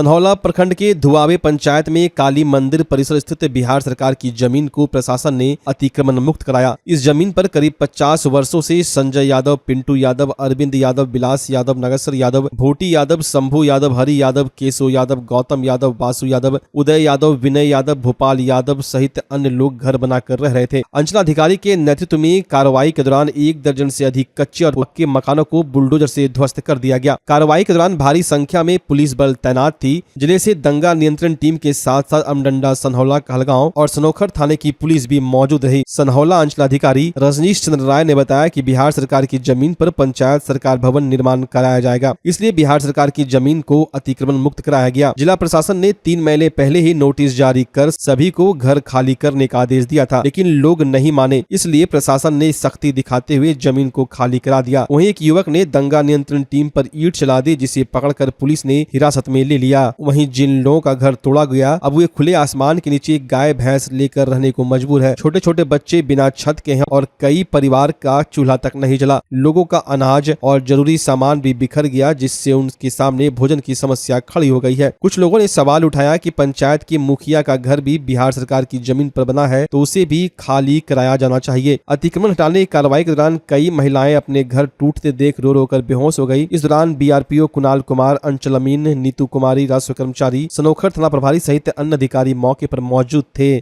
सनहौला प्रखंड के धुआवे पंचायत में काली मंदिर परिसर स्थित बिहार सरकार की जमीन को प्रशासन ने अतिक्रमण मुक्त कराया। इस जमीन पर करीब 50 वर्षों से संजय यादव, पिंटू यादव, अरविंद यादव, विलास यादव, नगेश्वर यादव, भोटी यादव, शंभू यादव, हरि यादव, केशव यादव, गौतम यादव, वासु यादव, उदय यादव, विनय यादव, भोपाल यादव सहित अन्य लोग घर बनाकर रह रहे थे। अंचलाधिकारी के नेतृत्व में कार्रवाई के दौरान 1 दर्जन से अधिक कच्चे और पक्के मकानों को बुलडोजर से ध्वस्त कर दिया गया। कार्रवाई के दौरान भारी संख्या में पुलिस बल तैनात थी। जिले से दंगा नियंत्रण टीम के साथ साथ अमडंडा, सनहौला, कहलगांव और सनोखर थाने की पुलिस भी मौजूद रही। सनहौला अंचलाधिकारी रजनीश चंद्र राय ने बताया कि बिहार सरकार की जमीन पर पंचायत सरकार भवन निर्माण कराया जाएगा, इसलिए बिहार सरकार की जमीन को अतिक्रमण मुक्त कराया गया। जिला प्रशासन ने 3 महीने पहले ही नोटिस जारी कर सभी को घर खाली करने का आदेश दिया था, लेकिन लोग नहीं माने, इसलिए प्रशासन ने सख्ती दिखाते हुए जमीन को खाली करा दिया। वहीं एक युवक ने दंगा नियंत्रण टीम पर ईंट चला दी, जिसे पकड़कर पुलिस ने हिरासत में ले लिया। वहीं जिन लोगों का घर तोड़ा गया, अब वे खुले आसमान के नीचे गाय भैंस लेकर रहने को मजबूर है। छोटे छोटे बच्चे बिना छत के हैं और कई परिवार का चूल्हा तक नहीं जला। लोगों का अनाज और जरूरी सामान भी बिखर गया, जिससे उनके सामने भोजन की समस्या खड़ी हो गई है। कुछ लोगों ने सवाल उठाया कि पंचायत के मुखिया का घर भी बिहार सरकार की जमीन पर बना है, तो उसे भी खाली कराया जाना चाहिए। अतिक्रमण हटाने की कार्रवाई के दौरान कई महिलाएं अपने घर टूटते देख रो रो कर बेहोश हो गई। इस दौरान बीआरपीओ कुणाल कुमार, अंचल अमीन, नीतू कुमारी, राजस्व कर्मचारी, सनोखर थाना प्रभारी सहित अन्य अधिकारी मौके पर मौजूद थे।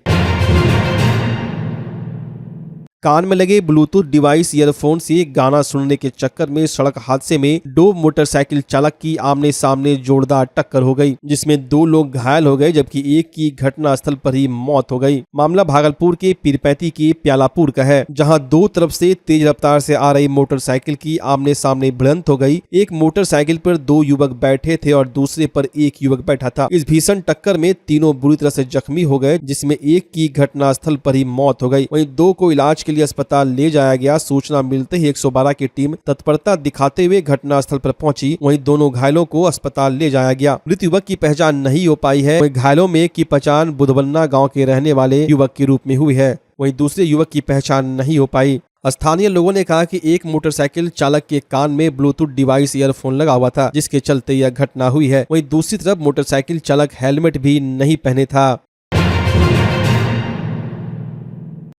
कान में लगे ब्लूटूथ डिवाइस ईयरफोन से गाना सुनने के चक्कर में सड़क हादसे में 2 मोटरसाइकिल चालक की आमने सामने जोरदार टक्कर हो गई, जिसमें 2 लोग घायल हो गए जबकि एक की घटना स्थल पर ही मौत हो गई। मामला भागलपुर के पीरपैती के प्यालापुर का है, जहां 2 तरफ से तेज रफ्तार से आ रही मोटरसाइकिल की आमने सामने भिड़ंत हो गई। एक मोटरसाइकिल पर 2 युवक बैठे थे और दूसरे पर एक युवक बैठा था। इस भीषण टक्कर में तीनों बुरी तरह से जख्मी हो गए, जिसमें एक की घटना स्थल पर ही मौत हो गई। वहीं 2 को इलाज के लिए अस्पताल ले जाया गया। सूचना मिलते ही 112 की टीम तत्परता दिखाते हुए घटना स्थल पर पहुंची। वहीं दोनों घायलों को अस्पताल ले जाया गया। मृत युवक की पहचान नहीं हो पाई है। वहीं घायलों में एक की पहचान बुधवन्ना गांव के रहने वाले युवक के रूप में हुई है। वहीं दूसरे युवक की पहचान नहीं हो पाई। स्थानीय लोगों ने कहा कि एक मोटरसाइकिल चालक के कान में ब्लूटूथ डिवाइस ईयरफोन लगा हुआ था, जिसके चलते यह घटना हुई है। वहीं दूसरी तरफ मोटरसाइकिल चालक हेलमेट भी नहीं पहने था।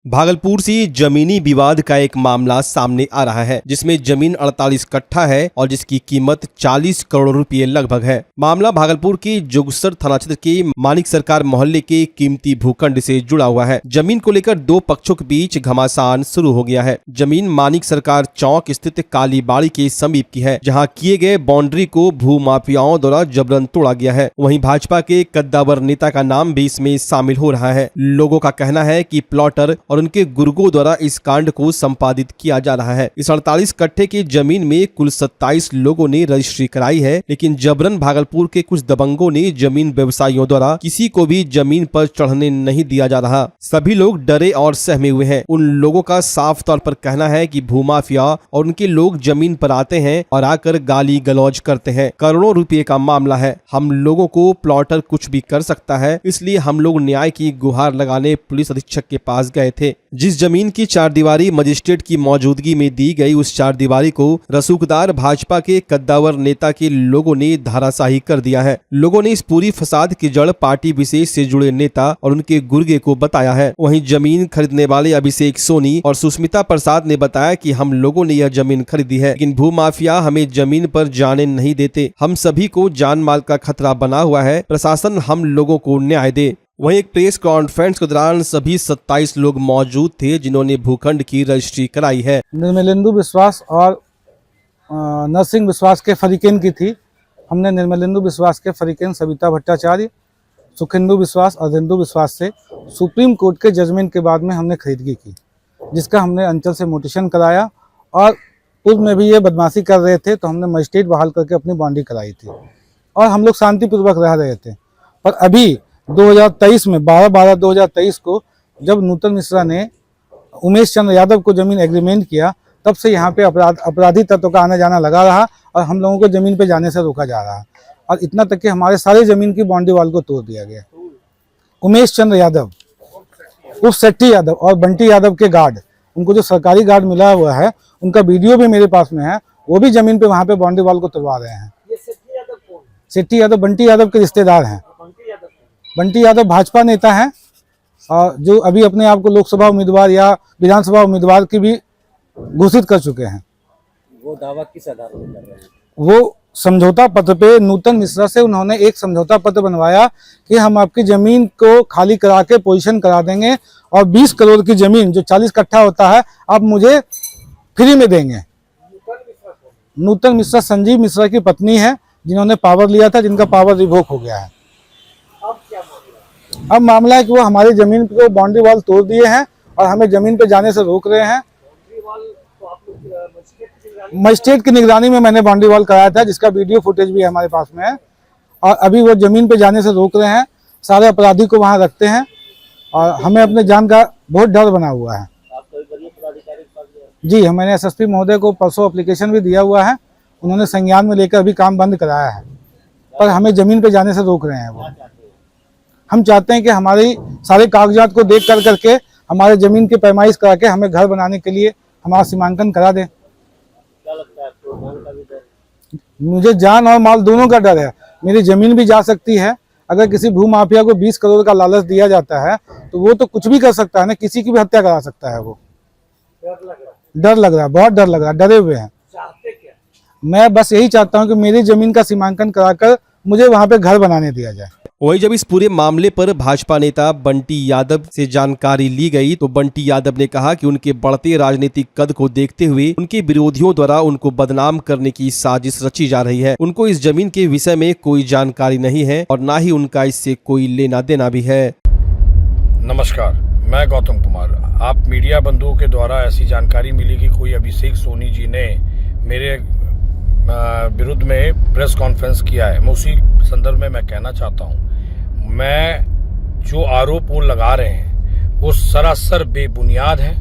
भागलपुर से जमीनी विवाद का एक मामला सामने आ रहा है, जिसमें जमीन 48 कट्ठा है और जिसकी कीमत 40 करोड़ रुपए लगभग है। मामला भागलपुर के जोगसर थाना क्षेत्र के मानिक सरकार मोहल्ले के कीमती भूखंड से जुड़ा हुआ है। जमीन को लेकर 2 पक्षों के बीच घमासान शुरू हो गया है। जमीन मानिक सरकार चौक स्थित काली बाड़ी के समीप की है, जहाँ किए गए बाउंड्री को भू माफियाओं द्वारा जबरन तोड़ा गया है। वहीं भाजपा के कद्दावर नेता का नाम भी इसमें शामिल हो रहा है। लोगों का कहना है कि प्लॉटर और उनके गुर्गों द्वारा इस कांड को संपादित किया जा रहा है। इस 48 कट्ठे की जमीन में कुल 27 लोगों ने रजिस्ट्री कराई है, लेकिन जबरन भागलपुर के कुछ दबंगों ने जमीन व्यवसायियों द्वारा किसी को भी जमीन पर चढ़ने नहीं दिया जा रहा। सभी लोग डरे और सहमे हुए हैं। उन लोगों का साफ तौर पर कहना है कि भूमाफिया और उनके लोग जमीन पर आते हैं और आकर गाली गलौज करते हैं। करोड़ों रुपए का मामला है। हम लोगों को प्लॉटर कुछ भी कर सकता है, इसलिए हम लोग न्याय की गुहार लगाने पुलिस अधीक्षक के पास गए थे। जिस जमीन की 4 दीवारी मजिस्ट्रेट की मौजूदगी में दी गई, उस 4 दीवारी को रसूखदार भाजपा के कद्दावर नेता के लोगों ने धाराशाही कर दिया है। लोगों ने इस पूरी फसाद की जड़ पार्टी विशेष से जुड़े नेता और उनके गुर्गे को बताया है। वहीं जमीन खरीदने वाले अभिषेक सोनी और सुष्मिता प्रसाद ने बताया कि हम लोगों ने यह जमीन खरीदी है, लेकिन भूमाफिया हमें जमीन पर जाने नहीं देते। हम सभी को जान माल का खतरा बना हुआ है। प्रशासन हम लोगों को न्याय दे। वहीं एक प्रेस कॉन्फ्रेंस के दौरान सभी 27 लोग मौजूद थे, जिन्होंने भूखंड की रजिस्ट्री कराई है। निर्मलेंदु विश्वास और नरसिंह विश्वास के फरीकेन की थी। हमने निर्मलेंदु विश्वास के फरीकेन सविता भट्टाचार्य, सुखेंदु विश्वास, अर्धेंदु विश्वास से सुप्रीम कोर्ट के जजमेंट के बाद में हमने खरीदगी की, जिसका हमने अंचल से मोटिशन कराया। और पूर्व में भी ये बदमाशी कर रहे थे, तो हमने मजिस्ट्रेट बहाल करके अपनी बाउंड्री कराई थी और हम लोग शांतिपूर्वक रह रहे थे। पर अभी 2023 में 12/12/2023 को जब नूतन मिश्रा ने उमेश चंद्र यादव को जमीन एग्रीमेंट किया, तब से यहाँ पे अपराधी तत्व का आना जाना लगा रहा और हम लोगों को जमीन पे जाने से रोका जा रहा। और इतना तक कि हमारे सारे जमीन की बाउंड्री वाल को तोड़ दिया गया। उमेश चंद्र यादव, उर्फ सेट्टी यादव और बंटी यादव के गार्ड, उनको जो सरकारी गार्ड मिला हुआ है, उनका वीडियो भी मेरे पास में है। वो भी जमीन पे वहाँ पे बाउंड्री वाल को तोड़वा रहे हैं। सिट्टी यादव बंटी यादव के रिश्तेदार हैं। बंटी यादव भाजपा नेता हैं और जो अभी अपने आप को लोकसभा उम्मीदवार या विधानसभा उम्मीदवार की भी घोषित कर चुके हैं। वो दावा किस आधार पर कर रहे हैं? वो समझौता पत्र पे नूतन मिश्रा से उन्होंने एक समझौता पत्र बनवाया कि हम आपकी जमीन को खाली करा के पोजीशन करा देंगे और 20 करोड़ की जमीन जो 40 कट्ठा होता है आप मुझे फ्री में देंगे। नूतन मिश्रा संजीव मिश्रा की पत्नी है जिन्होंने पावर लिया था, जिनका पावर रिवोक हो गया है। अब मामला है कि वो हमारी जमीन को बाउंड्री वॉल तोड़ दिए हैं और हमें जमीन पे जाने से रोक रहे हैं। मजिस्ट्रेट की निगरानी में मैंने बाउंड्री वॉल कराया था, जिसका वीडियो फुटेज भी हमारे पास में है। और अभी वो जमीन पे जाने से रोक रहे हैं, सारे अपराधी को वहां रखते हैं और हमें अपने जान का बहुत डर बना हुआ है। जी, मैंने एसएसपी महोदय को परसों एप्लीकेशन भी दिया हुआ है, उन्होंने संज्ञान में लेकर अभी काम बंद कराया है, पर हमें जमीन पे जाने से रोक रहे हैं। वो हम चाहते हैं कि हमारी सारे कागजात को देख कर करके हमारे जमीन की पैमाइश करा के हमें घर बनाने के लिए हमारा सीमांकन करा दें। क्या लगता है आपको जान का भी डर? मुझे जान और माल दोनों का डर है। मेरी जमीन भी जा सकती है। अगर किसी भू माफिया को 20 करोड़ का लालच दिया जाता है तो वो तो कुछ भी कर सकता है ना, किसी की भी हत्या करा सकता है। वो डर लग रहा है, बहुत डर लग रहा है, डरे हुए हैं। चाहते क्या? मैं बस यही चाहता हूँ कि मेरी जमीन का सीमांकन कराकर मुझे वहाँ पे घर बनाने दिया जाए। वहीं जब इस पूरे मामले पर भाजपा नेता बंटी यादव से जानकारी ली गई तो बंटी यादव ने कहा कि उनके बढ़ते राजनीतिक कद को देखते हुए उनके विरोधियों द्वारा उनको बदनाम करने की साजिश रची जा रही है। उनको इस जमीन के विषय में कोई जानकारी नहीं है और ना ही उनका इससे कोई लेना देना भी है। नमस्कार, मैं गौतम कुमार। आप मीडिया बंधुओं के द्वारा ऐसी जानकारी मिली कि कोई अभिषेक सोनी जी ने मेरे विरुद्ध में प्रेस कॉन्फ्रेंस किया है। मैं उसी संदर्भ में मैं कहना चाहता हूं, मैं जो आरोप वो लगा रहे हैं वो सरासर बेबुनियाद है।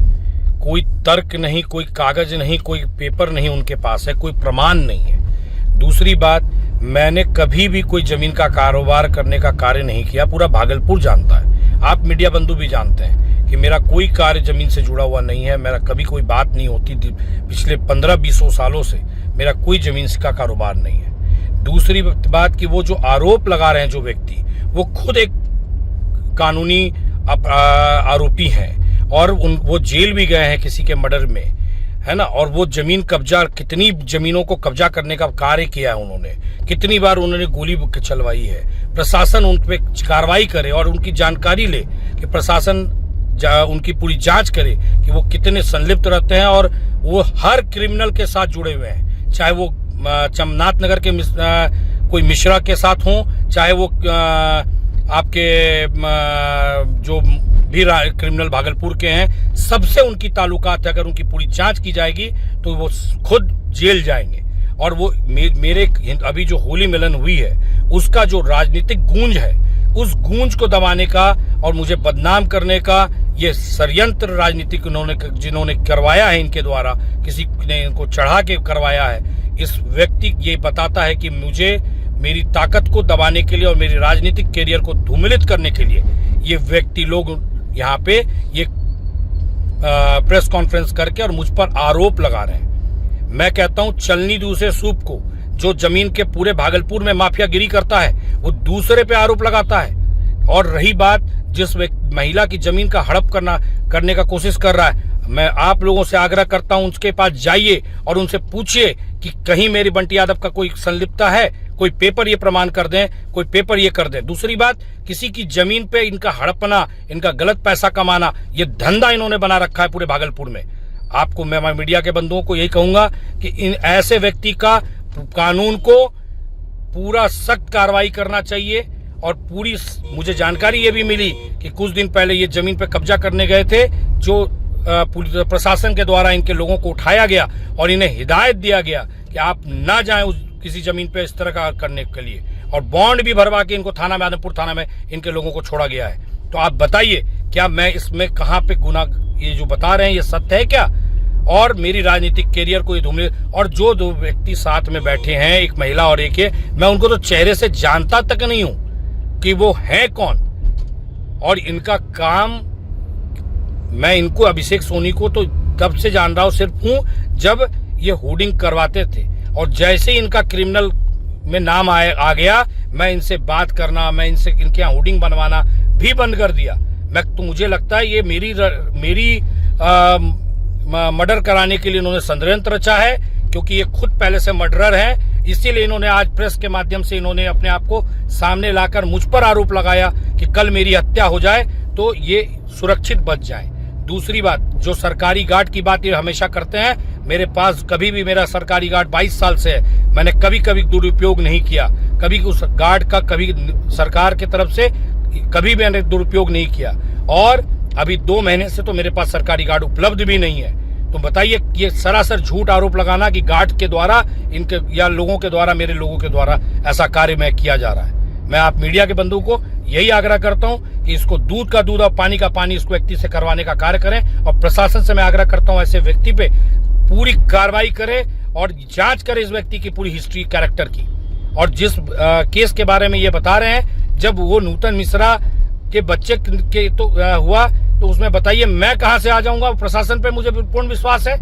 कोई तर्क नहीं, कोई कागज नहीं, कोई पेपर नहीं उनके पास है, कोई प्रमाण नहीं है। दूसरी बात, मैंने कभी भी कोई जमीन का कारोबार करने का कार्य नहीं किया, पूरा भागलपुर जानता है। आप मीडिया बंधु भी जानते हैं कि मेरा कोई कार्य जमीन से जुड़ा हुआ नहीं है। मेरा कभी कोई बात नहीं होती, पिछले 15-20 सालों से मेरा कोई जमीन का कारोबार नहीं है। दूसरी बात कि वो जो आरोप लगा रहे हैं जो व्यक्ति, वो खुद एक कानूनी आरोपी हैं और वो जेल भी गए हैं किसी के मर्डर में, है ना। और वो जमीन कब्जा, कितनी जमीनों को कब्जा करने का कार्य किया है उन्होंने, कितनी बार उन्होंने गोली चलवाई है। प्रशासन उन पे कार्रवाई करे और उनकी जानकारी ले कि प्रशासन उनकी पूरी जांच करे कि वो कितने संलिप्त रहते हैं और वो हर क्रिमिनल के साथ जुड़े हुए हैं, चाहे वो चमनाथ नगर के कोई मिश्रा के साथ हो, चाहे वो आपके जो भी क्रिमिनल भागलपुर के हैं, सबसे उनकी ताल्लुकात है। अगर उनकी पूरी जांच की जाएगी तो वो खुद जेल जाएंगे। और वो मेरे अभी जो होली मिलन हुई है उसका जो राजनीतिक गूंज है, उस गूंज को दबाने का और मुझे बदनाम करने का ये षड्यंत्र राजनीतिक जिन्होंने करवाया है इनके द्वारा, किसी ने इनको चढ़ा के करवाया है। इस व्यक्ति ये बताता है कि मुझे मेरी ताकत को दबाने के लिए और मेरे राजनीतिक कैरियर को धूमिलित करने के लिए ये व्यक्ति लोग यहाँ पे ये प्रेस कॉन्फ्रेंस करके और मुझ पर आरोप लगा रहे हैं। मैं कहता हूं, चलनी दूसरे सूप को, जो जमीन के पूरे भागलपुर में माफियागिरी करता है वो दूसरे पे आरोप लगाता है। और रही बात जिस महिला की जमीन का हड़प करने का कोशिश कर रहा है, मैं आप लोगों से आग्रह करता हूं उसके पास जाइए और उनसे पूछिए कि कहीं मेरी बंटी यादव का कोई संलिप्तता है, कोई पेपर ये प्रमाण कर दें, कोई पेपर ये कर दें। दूसरी बात, किसी की जमीन पे इनका हड़पना, इनका गलत पैसा कमाना, ये धंधा इन्होंने बना रखा है पूरे भागलपुर में। आपको मैं मीडिया के बंधुओं को यही कहूंगा कि इन ऐसे व्यक्ति का कानून को पूरा सख्त कार्रवाई करना चाहिए। और पूरी मुझे जानकारी ये भी मिली कि कुछ दिन पहले ये जमीन पे कब्जा करने गए थे, जो प्रशासन के द्वारा इनके लोगों को उठाया गया और इन्हें हिदायत दिया गया कि आप ना जाएं उस किसी जमीन पे इस तरह का करने के लिए, और बॉन्ड भी भरवा के इनको थाना में, आदमपुर थाना में इनके लोगों को छोड़ा गया है। तो आप बताइए, क्या मैं इसमें कहाँ पे गुनाह, ये जो बता रहे हैं ये सत्य है क्या? और मेरी राजनीतिक कैरियर को ये धूमिल, और जो दो व्यक्ति साथ में बैठे हैं, एक महिला और एक है, मैं उनको तो चेहरे से जानता तक नहीं हूं कि वो है कौन। और इनका काम, मैं इनको अभिषेक सोनी को तो तब से जान रहा हूं सिर्फ जब ये होर्डिंग करवाते थे, और जैसे इनका क्रिमिनल में नाम आ गया, मैं इनसे बात करना, मैं इनसे इनके यहाँ होर्डिंग बनवाना भी बंद कर दिया। तो मुझे लगता है ये मेरी मर्डर कराने के लिए इन्होंने षड्यंत्र रचा है, क्योंकि ये खुद पहले से मर्डरर है। इसीलिए इन्होंने आज प्रेस के माध्यम से इन्होंने अपने आप को सामने लाकर मुझ पर आरोप लगाया कि कल मेरी हत्या हो जाए तो ये सुरक्षित बच जाए। दूसरी बात, जो सरकारी गार्ड की बात ये हमेशा करते हैं, मेरे पास कभी भी मेरा सरकारी गार्ड 22 साल से है, मैंने कभी दुरुपयोग नहीं किया, कभी उस गार्ड का कभी सरकार की तरफ से कभी मैंने दुरुपयोग नहीं किया। और अभी 2 महीने से तो मेरे पास सरकारी गार्ड उपलब्ध भी नहीं है। तो बताइए, ये सरासर झूठ आरोप लगाना कि गार्ड के द्वारा इनके या लोगों के द्वारा, मेरे लोगों के द्वारा ऐसा कार्य में किया जा रहा है। मैं आप मीडिया के बंधु को यही आग्रह करता हूं कि इसको दूध का दूध और पानी का पानी इस व्यक्ति से करवाने का कार्य करें, और प्रशासन से मैं आग्रह करता हूं ऐसे व्यक्ति पे पूरी कार्रवाई करे और जांच करे इस व्यक्ति की पूरी हिस्ट्री कैरेक्टर की। और जिस केस के बारे में ये बता रहे हैं, जब वो नूतन मिश्रा के बच्चे के तो हुआ, तो उसमें बताइए मैं कहां से आ जाऊंगा। प्रशासन पे मुझे पूर्ण विश्वास है,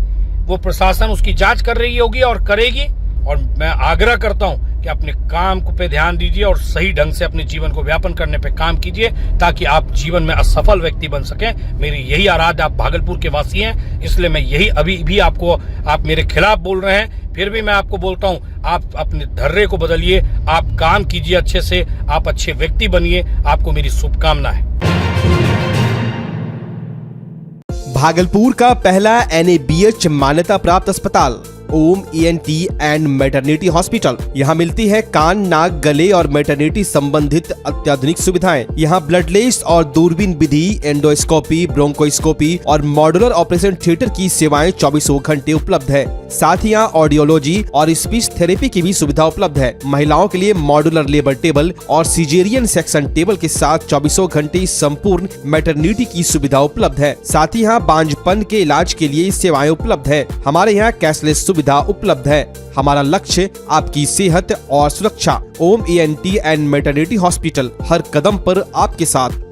वो प्रशासन उसकी जांच कर रही होगी और करेगी। और मैं आग्रह करता हूं कि अपने काम को पे ध्यान दीजिए और सही ढंग से अपने जीवन को व्यापन करने पे काम कीजिए, ताकि आप जीवन में असफल व्यक्ति बन सकें। मेरी यही आराध्य, आप भागलपुर के वासी हैं, इसलिए मैं यही अभी भी आप मेरे खिलाफ बोल रहे हैं, फिर भी मैं आपको बोलता हूं, आप अपने धर्रे को बदलिए, आप काम कीजिए अच्छे से, आप अच्छे व्यक्ति बनिए। आपको मेरी शुभकामना है। भागलपुर का पहला NABH मान्यता प्राप्त अस्पताल ओम ENT एंड मैटरनिटी हॉस्पिटल। यहाँ मिलती है कान, नाक, गले और मैटरनिटी संबंधित अत्याधुनिक सुविधाएं। यहाँ ब्लडलेस और दूरबीन विधि, एंडोस्कोपी, ब्रोंकोस्कोपी और मॉड्यूलर ऑपरेशन थिएटर की सेवाएं 24 घंटे उपलब्ध है। साथ ही यहाँ ऑडियोलॉजी और स्पीच थेरेपी की भी सुविधा उपलब्ध है। महिलाओं के लिए मॉड्यूलर लेबर टेबल और सिजेरियन सेक्शन टेबल के साथ 24 घंटे संपूर्ण मैटरनिटी की सुविधा उपलब्ध है। साथ ही यहाँ बांझपन के इलाज के लिए सेवाएं उपलब्ध है। हमारे यहाँ कैशलेस सुविधा उपलब्ध है। हमारा लक्ष्य आपकी सेहत और सुरक्षा। ओम ENT एंड मैटरनिटी हॉस्पिटल, हर कदम पर आपके साथ।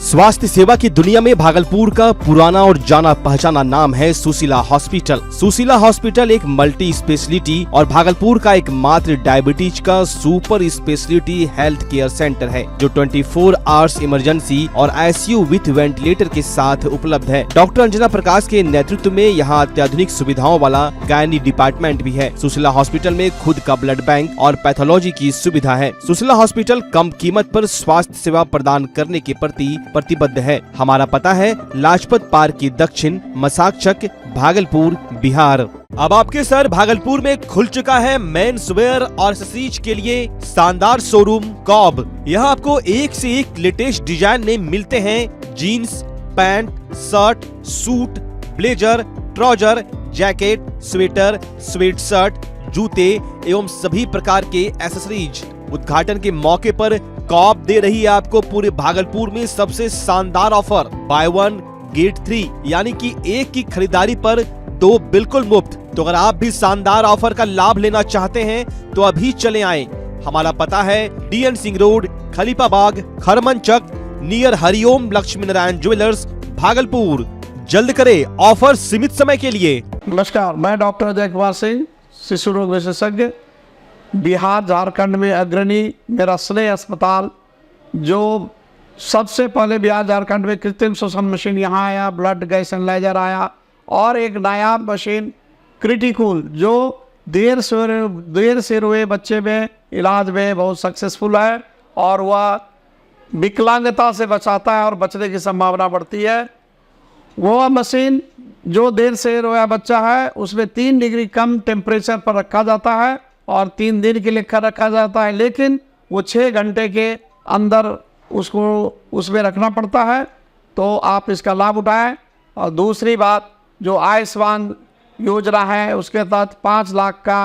स्वास्थ्य सेवा की दुनिया में भागलपुर का पुराना और जाना पहचाना नाम है सुशीला हॉस्पिटल। सुशीला हॉस्पिटल एक मल्टी स्पेशलिटी और भागलपुर का एकमात्र डायबिटीज का super speciality health care centre है, जो 24 आवर्स इमरजेंसी और ICU विथ वेंटिलेटर के साथ उपलब्ध है। डॉक्टर अंजना प्रकाश के नेतृत्व में यहाँ अत्याधुनिक सुविधाओं वाला गायनी डिपार्टमेंट भी है। सुशीला हॉस्पिटल में खुद का ब्लड बैंक और पैथोलॉजी की सुविधा है। सुशीला हॉस्पिटल कम कीमत पर स्वास्थ्य सेवा प्रदान करने के प्रति प्रतिबद्ध है। हमारा पता है लाजपत पार्क की दक्षिण, मसाकचक, भागलपुर, बिहार। अब आपके शहर भागलपुर में खुल चुका है मेंस वेयर और एक्सेसरीज के लिए शानदार शोरूम कॉब। यहाँ आपको एक से एक लेटेस्ट डिजाइन में मिलते हैं jeans, pant, shirt, suit, blazer, trouser, jacket, sweater, sweat shirt, जूते एवं सभी प्रकार के एक्सेसरीज। उद्घाटन के मौके पर कॉब दे रही है आपको पूरे भागलपुर में सबसे शानदार ऑफर, बाय 1 गेट 3, यानी कि एक की खरीदारी पर 2 बिल्कुल मुफ्त। तो अगर आप भी शानदार ऑफर का लाभ लेना चाहते हैं तो अभी चले आएं। हमारा पता है DN Singh road, Khalifabagh, Kharmanchak, near Hariom Lakshmi Narayan jewellers, Bhagalpur. जल्द करे, ऑफर सीमित समय के लिए। नमस्कार, मैं डॉक्टर अजय कुमार सिंह, शिशु रोग विशेषज्ञ, बिहार झारखंड में अग्रणी मेरा स्नेह अस्पताल, जो सबसे पहले बिहार झारखंड में कृत्रिम श्वसन मशीन यहाँ आया, ब्लड गैस एनालाइजर आया, और एक नायाब मशीन क्रिटिकल जो देर से हुए बच्चे में इलाज में बहुत सक्सेसफुल है, और वह विकलांगता से बचाता है और बचने की संभावना बढ़ती है। वो मशीन जो देर से रोया बच्चा है उसमें 3 डिग्री कम टेम्परेचर पर रखा जाता है और 3 दिन के लिए रखा जाता है, लेकिन वो 6 घंटे के अंदर उसको उसमें रखना पड़ता है। तो आप इसका लाभ उठाएं। और दूसरी बात, जो आयुष्मान योजना है उसके तहत 5 लाख का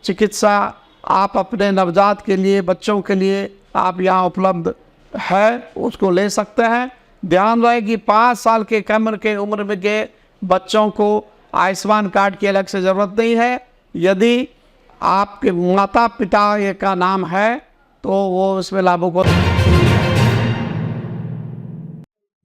चिकित्सा आप अपने नवजात के लिए, बच्चों के लिए आप यहाँ उपलब्ध है, उसको ले सकते हैं। ध्यान रहे कि 5 साल के कम के उम्र में के बच्चों को आयुष्मान कार्ड की अलग से ज़रूरत नहीं है। यदि आपके माता पिता का नाम है तो वो उसमें लाभों को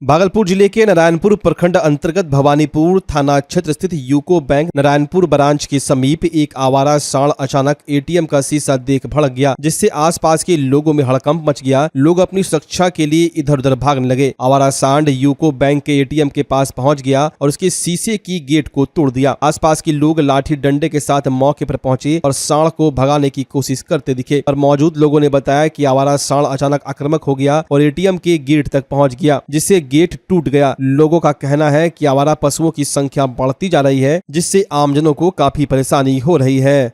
भागलपुर जिले के नारायणपुर प्रखंड अंतर्गत भवानीपुर थाना क्षेत्र स्थित यूको बैंक नारायणपुर ब्रांच के समीप एक आवारा सांड अचानक एटीएम का शीशा देख भड़क गया, जिससे आसपास के लोगों में हड़कंप मच गया। लोग अपनी सुरक्षा के लिए इधर उधर भागने लगे। आवारा सांड यूको बैंक के एटीएम के पास पहुंच गया और उसके शीशे की गेट को तोड़ दिया। आसपास के लोग लाठी डंडे के साथ मौके पर पहुंचे और सांड को भगाने की कोशिश करते दिखे, पर मौजूद लोगों ने बताया कि आवारा सांड अचानक आक्रामक हो गया और एटीएम के गेट तक पहुंच गया, जिससे गेट टूट गया। लोगों का कहना है कि आवारा पशुओं की संख्या बढ़ती जा रही है, जिससे आमजनों को काफी परेशानी हो रही है।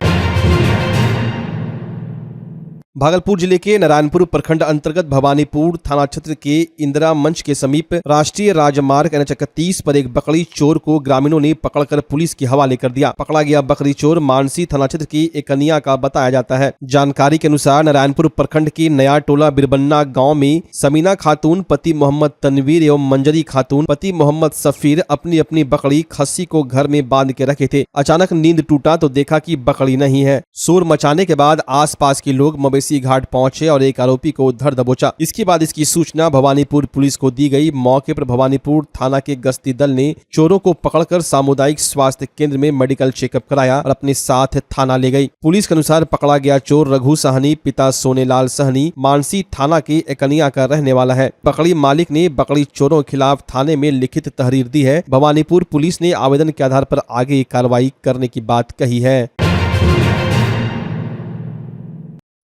भागलपुर जिले के नारायणपुर प्रखंड अंतर्गत भवानीपुर थाना क्षेत्र के इंदिरा मंच के समीप राष्ट्रीय राजमार्ग NH31 पर एक बकरी चोर को ग्रामीणों ने पकड़कर पुलिस के हवाले कर दिया। पकड़ा गया बकरी चोर मानसी थाना क्षेत्र की एक कन्या का बताया जाता है। जानकारी के अनुसार नारायणपुर प्रखंड के नया टोला बिरबन्ना गाँव में समीना खातून पति मोहम्मद तनवीर एवं मंजरी खातून पति मोहम्मद सफीर अपनी अपनी बकरी खस्सी को घर में बांध के रखे थे। अचानक नींद टूटा तो देखा कि बकरी नहीं है। शोर मचाने के बाद आसपास के लोग मवेशी घाट पहुंचे और एक आरोपी को धर दबोचा। इसके बाद इसकी सूचना भवानीपुर पुलिस को दी गई। मौके पर भवानीपुर थाना के गश्ती दल ने चोरों को पकड़कर सामुदायिक स्वास्थ्य केंद्र में मेडिकल चेकअप कराया और अपने साथ थाना ले गई। पुलिस के अनुसार पकड़ा गया चोर रघु सहनी पिता सोनेलाल सहनी मानसी थाना के एकनिया का रहने वाला है। बकरी मालिक ने बकरी चोरों के खिलाफ थाने में लिखित तहरीर दी है। भवानीपुर पुलिस ने आवेदन के आधार पर आगे कार्रवाई करने की बात कही है।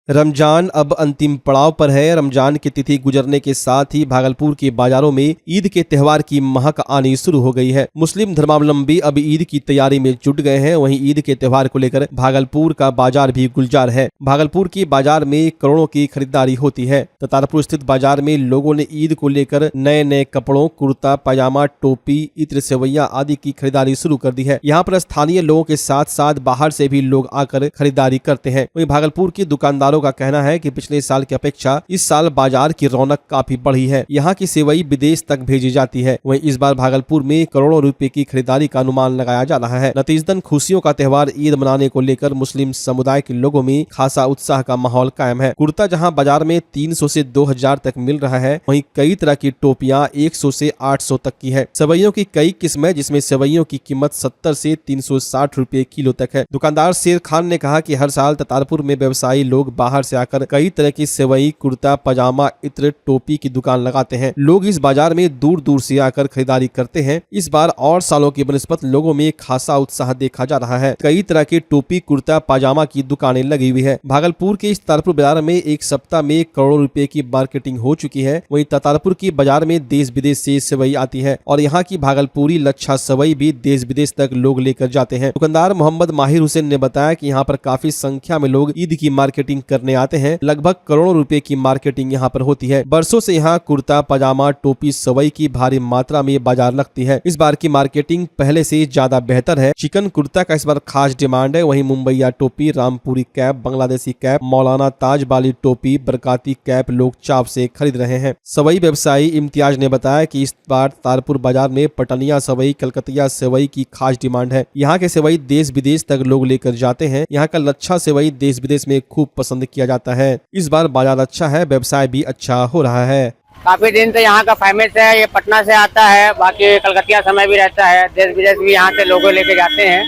रमजान अब अंतिम पड़ाव पर है। रमजान की तिथि गुजरने के साथ ही भागलपुर के बाजारों में ईद के त्योहार की महक आनी शुरू हो गई है। मुस्लिम धर्मावलंबी अब ईद की तैयारी में जुट गए हैं। वहीं ईद के त्योहार को लेकर भागलपुर का बाजार भी गुलजार है। भागलपुर की बाजार में करोड़ों की खरीदारी होती है। ततारपुर स्थित बाजार में लोगों ने ईद को लेकर नए नए कपड़ों, कुर्ता पाजामा, टोपी, इत्र, सेवैया आदि की खरीदारी शुरू कर दी है। यहाँ पर स्थानीय लोगों के साथ साथ बाहर से भी लोग आकर खरीदारी करते हैं। वहीं भागलपुर की दुकानदारों का कहना है कि पिछले साल की अपेक्षा इस साल बाजार की रौनक काफी बढ़ी है। यहाँ की सेवई विदेश तक भेजी जाती है। वहीं इस बार भागलपुर में करोड़ों रुपए की खरीदारी का अनुमान लगाया जा रहा है। नतीजतन खुशियों का त्योहार ईद मनाने को लेकर मुस्लिम समुदाय के लोगों में खासा उत्साह का माहौल कायम है। कुर्ता जहाँ बाजार में 300 से 2000 तक मिल रहा है, वहीं कई तरह की टोपियां 100 से 800 तक की है। सेवइयों की कई किस्म है, जिसमें सेवइयों की कीमत 70 से 360 रुपए किलो तक है। दुकानदार शेर खान ने कहा कि हर साल ततारपुर में व्यवसायी लोग बाहर से आकर कई तरह की सेवई, कुर्ता पजामा, इत्र, टोपी की दुकान लगाते हैं। लोग इस बाजार में दूर दूर से आकर खरीदारी करते हैं। इस बार और सालों की बनस्पत लोगों में खासा उत्साह देखा जा रहा है। कई तरह के टोपी, कुर्ता पाजामा की दुकानें लगी हुई है। भागलपुर के इस ततारपुर बाजार में एक सप्ताह में करोड़ों रुपए की मार्केटिंग हो चुकी है। वहीं ततारपुर की बाजार में देश विदेश से सेवई आती है और यहाँ की भागलपुरी लच्छा सेवई भी देश विदेश तक लोग लेकर जाते हैं। दुकानदार मोहम्मद माहिर हुसैन ने बताया कि यहाँ पर काफी संख्या में लोग ईद की मार्केटिंग करने आते हैं। लगभग करोड़ों रुपए की मार्केटिंग यहाँ पर होती है। बरसों से यहाँ कुर्ता पजामा, टोपी, सवई की भारी मात्रा में बाजार लगती है। इस बार की मार्केटिंग पहले से ज्यादा बेहतर है। चिकन कुर्ता का इस बार खास डिमांड है। वहीं मुंबईया टोपी, रामपुरी कैप, बांग्लादेशी कैप, मौलाना ताज बाली टोपी, बरकाती कैप लोग चाव से खरीद रहे हैं। सवई व्यवसायी इम्तियाज ने बताया कि इस बार तारपुर बाजार में पटनिया सवई, कलकतिया सेवई की खास डिमांड है। यहाँ के सेवई देश विदेश तक लोग लेकर जाते हैं। यहाँ का लच्छा सेवई देश विदेश में खूब पसंद किया जाता है। इस बार बाजार अच्छा है, व्यवसाय भी अच्छा हो रहा है। काफी दिन से यहाँ का फेमस है। ये पटना से आता है, बाकी कलकतिया समय भी रहता है। देश विदेश भी यहाँ से लोगों लेके जाते हैं।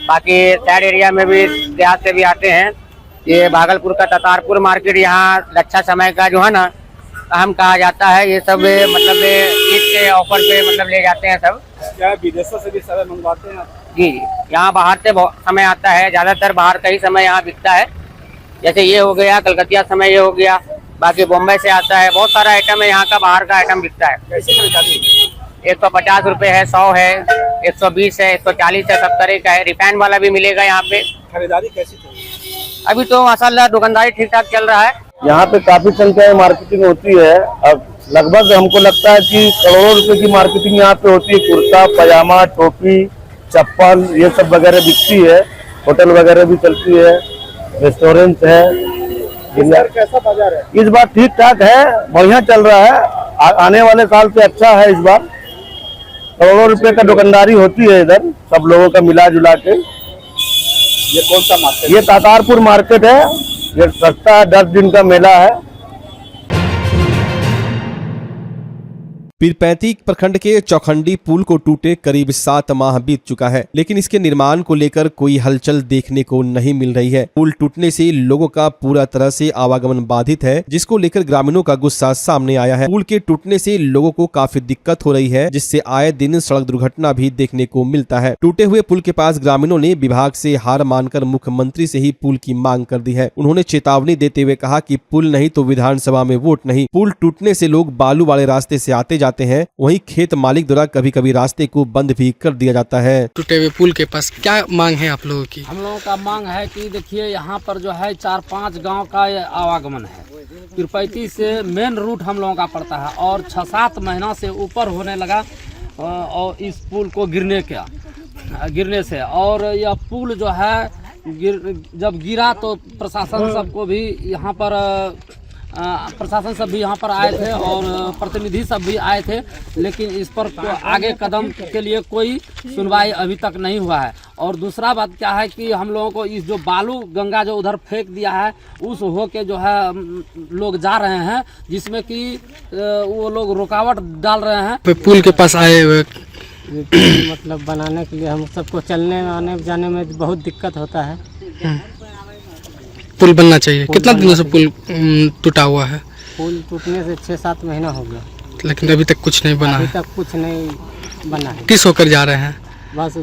बाकी साइड एरिया में भी देहात से भी आते हैं। ये भागलपुर का ततारपुर मार्केट यहाँ लच्छा समय का जो है ना अहम कहा जाता है। ये सब मतलब ईद के ऑफर पे मतलब ले जाते हैं सब। क्या विदेशों से भी समय मंगवाते हैं? जी, यहाँ बाहर से समय आता है। ज्यादातर बाहर का ही समय यहाँ बिकता है। जैसे ये हो गया कलकतिया समय, ये हो गया। बाकी बॉम्बे से आता है। बहुत सारा आइटम है यहाँ का, बाहर का आइटम बिकता है। कैसे खरीदारी? 150 रुपए है, 100 है, 120 है, 140 है, सब तरह का है। रिफाइंड वाला भी मिलेगा यहाँ पे। खरीदारी कैसी चल रही है? अभी तो माशाल्लाह दुकानदारी ठीक ठाक चल रहा है। यहाँ पे काफी संख्या में मार्केटिंग होती है। अब लगभग हमको लगता है कि करोड़ों रुपए की मार्केटिंग यहाँ पे होती है। कुर्ता पजामा, टोपी, चप्पल, ये सब वगैरह बिकती है। होटल वगैरह भी चलती है, रेस्टोरेंट है। कैसा बाजार है? इस बार ठीक ठाक है, बढ़िया चल रहा है। आने वाले साल से अच्छा है। इस बार करोड़ों रुपए का दुकानदारी होती है इधर सब लोगों का मिला जुला के। ये कौन सा मार्केट? ये तातारपुर मार्केट है। ये सस्ता 10 दिन का मेला है। पीरपैंती प्रखंड के चौखंडी पुल को टूटे करीब 7 माह बीत चुका है, लेकिन इसके निर्माण को लेकर कोई हलचल देखने को नहीं मिल रही है। पुल टूटने से लोगों का पूरा तरह से आवागमन बाधित है, जिसको लेकर ग्रामीणों का गुस्सा सामने आया है। पुल के टूटने से लोगों को काफी दिक्कत हो रही है, जिससे आए दिन सड़क दुर्घटना भी देखने को मिलता है। टूटे हुए पुल के पास ग्रामीणों ने विभाग से हार मानकर मुख्यमंत्री से ही पुल की मांग कर दी है। उन्होंने चेतावनी देते हुए कहा कि पुल नहीं तो विधानसभा में वोट नहीं। पुल टूटने से लोग बालू वाले रास्ते से आते जाते हैं, वहीं खेत मालिक द्वारा कभी कभी रास्ते को बंद भी कर दिया जाता है। टूटे हुए पुल के पास क्या मांग है आप लोगों की? हम लोगों का मांग है कि देखिए यहाँ पर जो है 4-5 गांव का आवागमन है। पीरपैंती से मेन रूट हम लोगों का पड़ता है और 6-7 महीना से ऊपर होने लगा और इस पुल को गिरने से, और यह पुल जो है जब गिरा तो प्रशासन सबको भी यहाँ पर प्रशासन सब भी यहाँ पर आए थे और प्रतिनिधि सब भी आए थे, लेकिन इस पर आगे कदम के लिए कोई सुनवाई अभी तक नहीं हुआ है। और दूसरा बात क्या है कि हम लोगों को इस जो बालू गंगा जो उधर फेंक दिया है उस हो के जो है लोग जा रहे हैं, जिसमें कि वो लोग रुकावट डाल रहे हैं। पुल के पास आए हुए मतलब बनाने के लिए हम सबको चलने आने जाने में बहुत दिक्कत होता है। पुल बनना चाहिए। कितना दिनों से पुल टूटा हुआ है? पुल टूटने से 6-7 महीना हो गया, लेकिन अभी तक कुछ नहीं बना अभी है। तक कुछ नहीं बना है। किस होकर जा रहे हैं? बस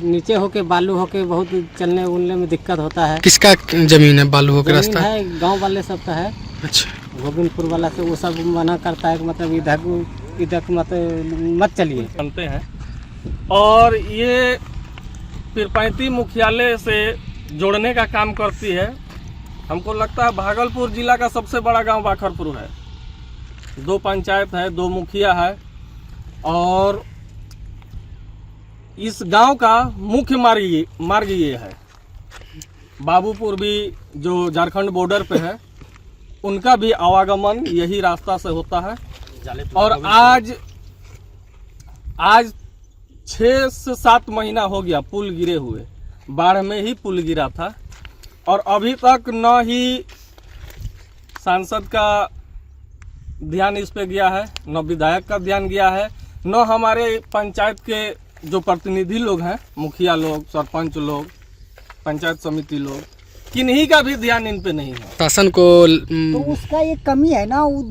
नीचे होके बालू होके बहुत चलने उलने में दिक्कत होता है। किसका जमीन है बालू होकर रास्ता? है गांव वाले सब का है। अच्छा, गोविंदपुर वाला से वो सब मना करता है कि मतलब इधर मत चलिए। बनते हैं और ये पीरपैंती मुख्यालय से जोड़ने का काम करती है। हमको लगता है भागलपुर जिला का सबसे बड़ा गांव बाखरपुर है। 2 पंचायत है, 2 मुखिया है और इस गांव का मुख्य मार्ग ये है। बाबूपुर भी जो झारखंड बॉर्डर पे है, उनका भी आवागमन यही रास्ता से होता है। और आज 6 से 7 महीना हो गया पुल गिरे हुए। बाढ़ में ही पुल गिरा था और अभी तक न ही सांसद का ध्यान इस पे गया है, न विधायक का ध्यान गया है, न हमारे पंचायत के जो प्रतिनिधि लोग हैं, मुखिया लोग, सरपंच लोग, पंचायत समिति लोग, किन्हीं का भी ध्यान इन पे नहीं है। शासन को तो उसका ये कमी है ना, वो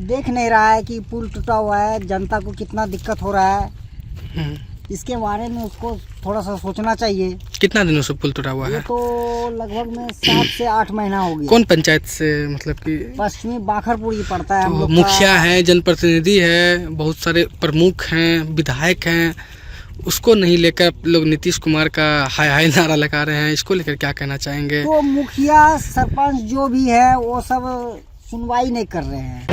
देख नहीं रहा है कि पुल टूटा हुआ है, जनता को कितना दिक्कत हो रहा है। इसके बारे में उसको थोड़ा सा सोचना चाहिए। कितना दिनों से पुल टूटा हुआ है? ये तो लगभग में 7 से 8 महीना हो गया। कौन पंचायत से, मतलब कि पश्चिमी बाखरपुर ही पड़ता है। हम लोग मुखिया है, जनप्रतिनिधि है, बहुत सारे प्रमुख हैं, विधायक हैं, उसको नहीं लेकर लोग नीतीश कुमार का हाय हाय नारा लगा रहे हैं। इसको लेकर क्या कहना चाहेंगे? तो मुखिया सरपंच जो भी है वो सब सुनवाई नहीं कर रहे हैं।